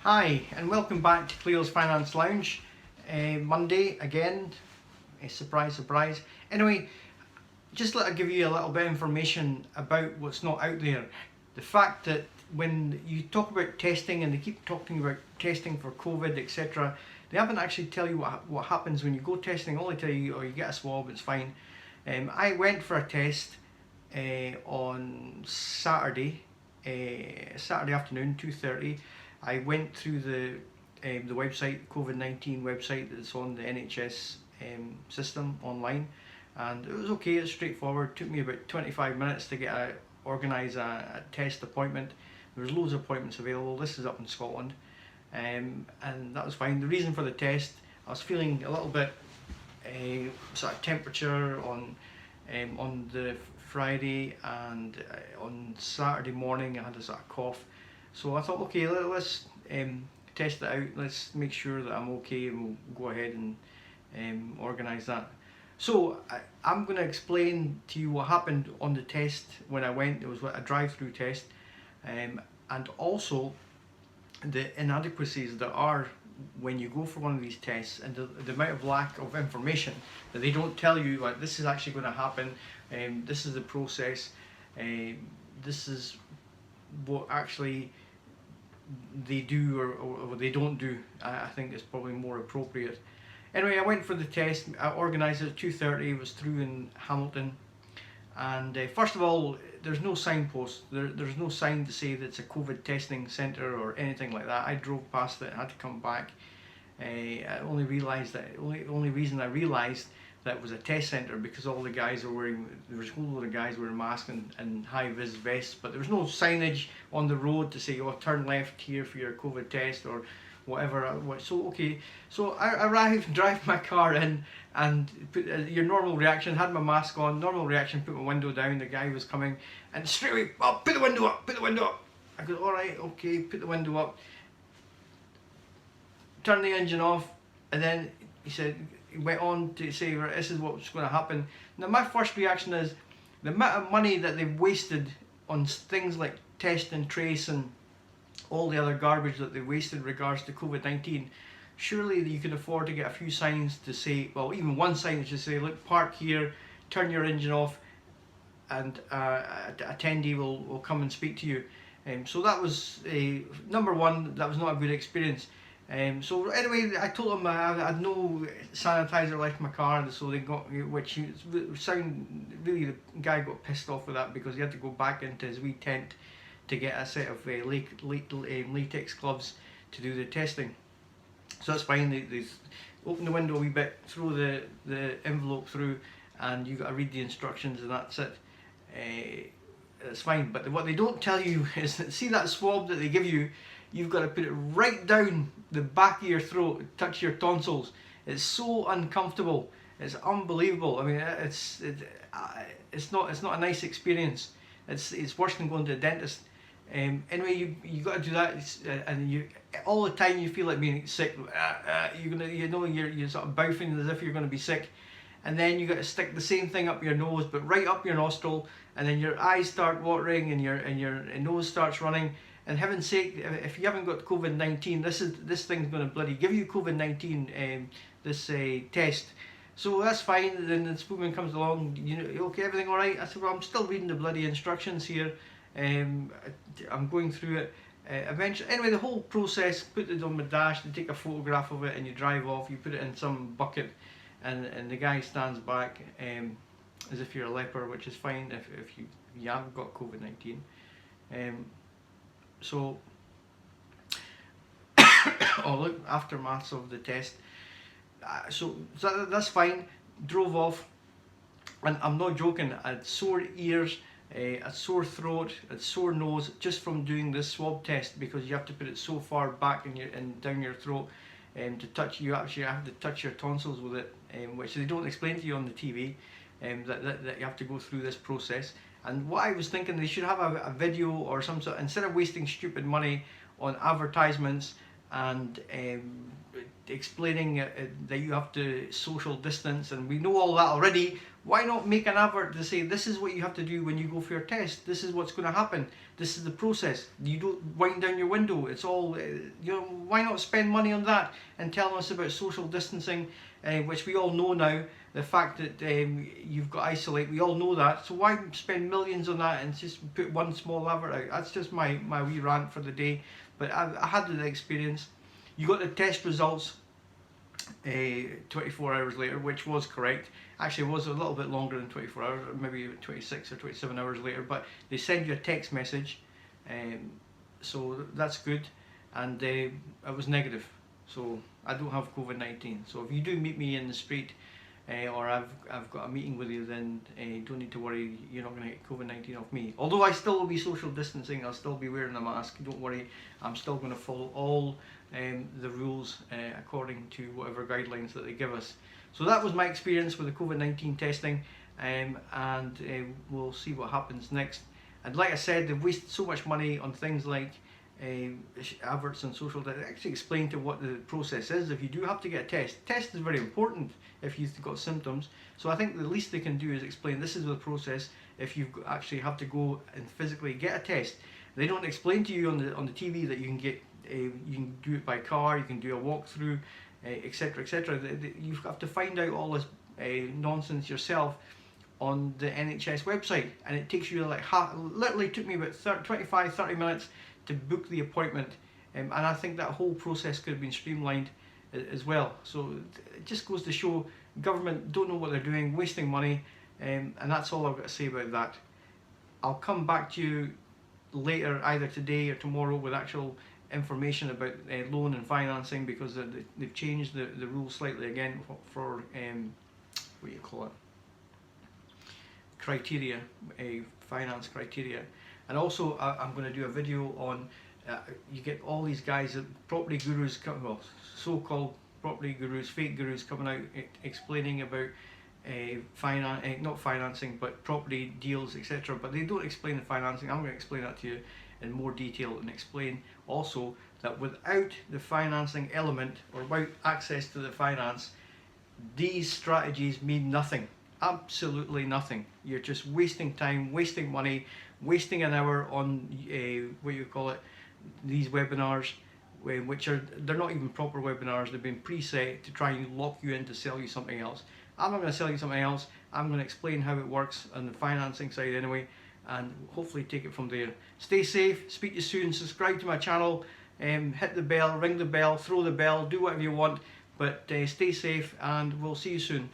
Hi, and welcome back to Cleo's Finance Lounge. Monday again, surprise, surprise. Anyway, just let I give you a little bit of information about what's not out there. The fact that when you talk about testing and they keep talking about testing for COVID, etc., they haven't actually tell you what happens when you go testing. All they tell you, you get a swab, it's fine. I went for a test on Saturday afternoon, 2:30. I went through the website, COVID-19 website that's on the NHS system online, and it was okay. It's straightforward. It took me about 25 minutes to organise a test appointment. There's loads of appointments available. This is up in Scotland, and that was fine. The reason for the test, I was feeling a little bit sort of temperature on the Friday, and on Saturday morning I had a sort of cough. So I thought, okay, let's test it out. Let's make sure that I'm okay, and we'll go ahead and organise that. So I'm going to explain to you what happened on the test when I went. It was a drive-through test, and also the inadequacies that are when you go for one of these tests, and the amount of lack of information that they don't tell you, like, this is actually going to happen, this is the process, this is what actually they do or they don't do. I think it's probably more appropriate. Anyway, I went for the test. I organised it at 2:30. It was through in Hamilton, and first of all, there's no signpost. There's no sign to say that it's a COVID testing centre or anything like that. I drove past it and had to come back. I only realised that only reason I realised that it was a test centre because all the guys were wearing, there was a whole load of guys wearing masks and high-vis vests, but there was no signage on the road to say, oh, turn left here for your COVID test or whatever. So okay, so I arrived, drive my car in, and put your normal reaction, had my mask on, normal reaction, put my window down, the guy was coming, and straight away, oh, put the window up, put the window up. I go, alright, okay, put the window up, turn the engine off, and then he went on to say, right, this is what's going to happen. Now my first reaction is, the amount of money that they've wasted on things like test and trace and all the other garbage that they wasted in regards to COVID-19, surely you could afford to get a few signs to say, well, even one sign to say, look, park here, turn your engine off, and a attendee will come and speak to you. So that was number one. That was not a good experience. So anyway, I told them I had no sanitizer left in my car, so they got, which sound really, the guy got pissed off with that because he had to go back into his wee tent to get a set of latex gloves to do the testing. So that's fine. They open the window a wee bit, throw the envelope through, and you got to read the instructions, and that's it. It's fine. But what they don't tell you is that, see that swab that they give you, you've got to put it right down the back of your throat, touch your tonsils. It's so uncomfortable. It's unbelievable. I mean, it's not a nice experience. It's worse than going to a dentist. Anyway, you got to do that, and you all the time you feel like being sick. You're sort of boughing as if you're going to be sick, and then you got to stick the same thing up your nose, but right up your nostril, and then your eyes start watering and your nose starts running. And heaven's sake, if you haven't got COVID-19, this thing's going to bloody give you COVID-19. This test. So that's fine. Then this woman comes along, okay, everything all right? I said, well, I'm still reading the bloody instructions here. I'm going through it. Eventually, anyway, the whole process, put it on my dash, they take a photograph of it, and you drive off, you put it in some bucket, and the guy stands back as if you're a leper, which is fine if you haven't got COVID-19. So, oh look, aftermaths of the test. So that's fine. Drove off, and I'm not joking. I had sore ears, a sore throat, a sore nose just from doing this swab test, because you have to put it so far back and down your throat to touch. You actually have to touch your tonsils with it, which they don't explain to you on the TV. That you have to go through this process. And what I was thinking, they should have a video or some sort, instead of wasting stupid money on advertisements and explaining that you have to social distance, and we know all that already. Why not make an advert to say this is what you have to do when you go for your test? This is what's going to happen. This is the process. You don't wind down your window. It's all, why not spend money on that and telling us about social distancing, which we all know now. The fact that you've got to isolate, we all know that. So why spend millions on that and just put one small advert out? That's just my wee rant for the day. But I had the experience. You got the test results 24 hours later, which was correct. Actually, it was a little bit longer than 24 hours, maybe 26 or 27 hours later, but they send you a text message, so that's good, and it was negative, so I don't have COVID-19. So if you do meet me in the street, or I've got a meeting with you, then don't need to worry, you're not going to get COVID-19 off me. Although I still will be social distancing, I'll still be wearing a mask, don't worry, I'm still going to follow all the rules according to whatever guidelines that they give us. So that was my experience with the COVID-19 testing, and we'll see what happens next. And like I said, they've wasted so much money on things like adverts on social that actually explain to what the process is. If you do have to get a test is very important if you've got symptoms. So I think the least they can do is explain this is the process if you actually have to go and physically get a test. They don't explain to you on the TV that you can get you can do it by car, you can do a walkthrough, etc, etc. You have to find out all this nonsense yourself on the NHS website, and it takes you like literally took me about 25-30 minutes to book the appointment, and I think that whole process could have been streamlined as well. So it just goes to show government don't know what they're doing, wasting money, and that's all I've got to say about that. I'll come back to you later, either today or tomorrow, with actual information about loan and financing, because they've changed the rules slightly again for what do you call it, criteria, finance criteria. And also I'm going to do a video on you get all these guys, property gurus, well, so-called property gurus, fake gurus, coming out explaining about not financing but property deals, etc. But they don't explain the financing. I'm going to explain that to you in more detail, and explain also that without the financing element, or without access to the finance, these strategies mean nothing. Absolutely nothing. You're just wasting time, wasting money, wasting an hour on what you call it, these webinars, which they're not even proper webinars. They've been preset to try and lock you in to sell you something else. I'm not going to sell you something else. I'm going to explain how it works on the financing side anyway, and hopefully take it from there. Stay safe, speak to you soon, subscribe to my channel, hit the bell, ring the bell, throw the bell, do whatever you want, but stay safe, and we'll see you soon.